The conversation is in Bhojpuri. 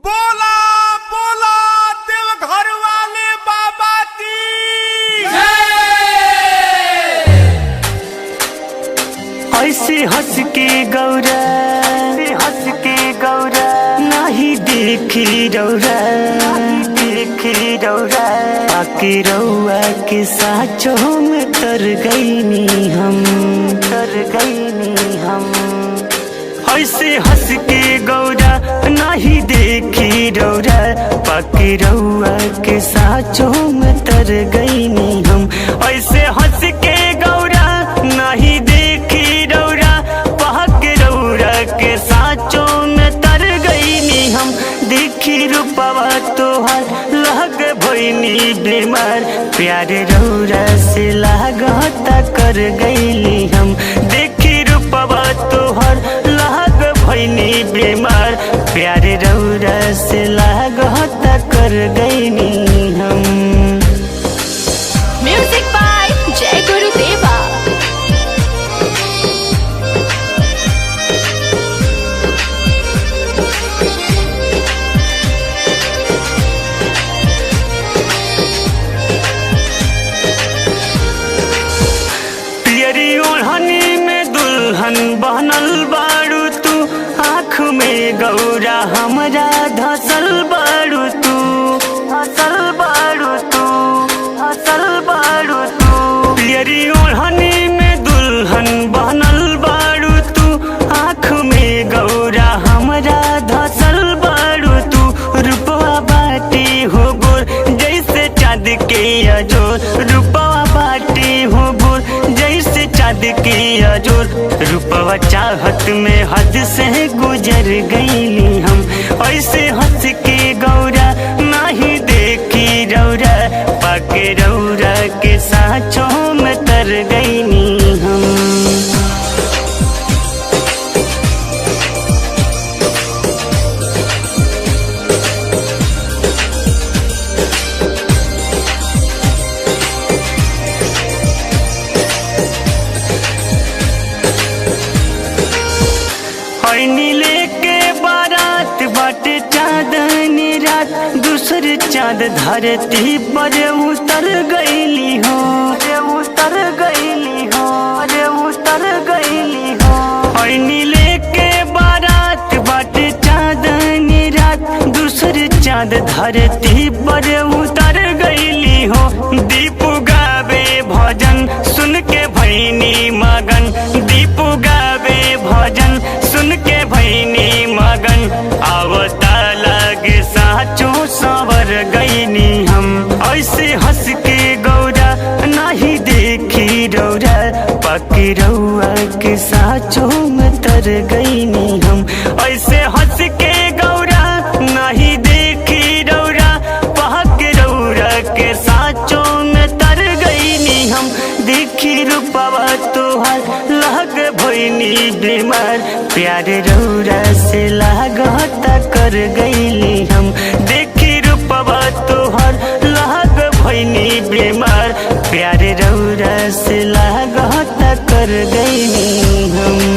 बोला बोला देवघर वाले बाबा की ऐसे हंस के गौरा नहीं देखी रौरा आके रौआ के साचों में तर गईनी हम ऐसे हंस के गौरा नहीं देखी रौरा पाके रौआ के साचों में तर गईनी हम ऐसे हंस के गौरा नहीं देखी रौरा पाके रौरा के साचों में तर गईनी हम देखी रूपवा तोहार लग भइनी बीमार प्यारे रौरा से लागता कर गईली हम देखी रूपवा तोहार लग भइनी बीमार प्यारे रौरा से लागता कर गईनी हम। म्यूजिक बाय जय गुरुदेवा। पियरी ओढ़नी में दुल्हन बहनल बाड़ू तू आँख में गौरा हमरा धसल बाड़ू तू पियरी ओढ़नी में दुल्हन बहनल बाड़ू तू आँख में गौरा हमरा धसल बाड़ू तू रूपवा बाटी हो गोर जैसे चाँद के अजोर रूपवा बाटी हो गोर जैसे चाँद के अजोर रूपवा चाहत में हद से गुजर गईली हम ऐसे हंस के गौरा नहीं देखी रौरा पाके रौरा के साँचों में तर गईनी हम। नीले के बारात बाटे चांदनी रात दूसरे चांद धरती पर उतर गईली हो नीले के बारात बाटे चांदनी रात दूसरे चांद धरती पर उतर गईली हो दीपू गावे भजन सुन के भैनी मगन दीपू गावे भजन सुन के भैनी मगन आवता लगे साचो संवर गईनी हम ऐसे हंस के गौरा नहीं देखी रौरा पाके रौआ के साचो में तर गईनी हम ऐसे हंस के गौरा नहीं देखी रौरा पाके रौरा के साचो में तर गईनी हम देखी रूपवा तोहार लग भइनी बीमार प्यारे रौरा से लागता कर गईली हम देखी रूपवा तोहार लग भइनी बीमार प्यारे रौरा से लागता कर गईली हम।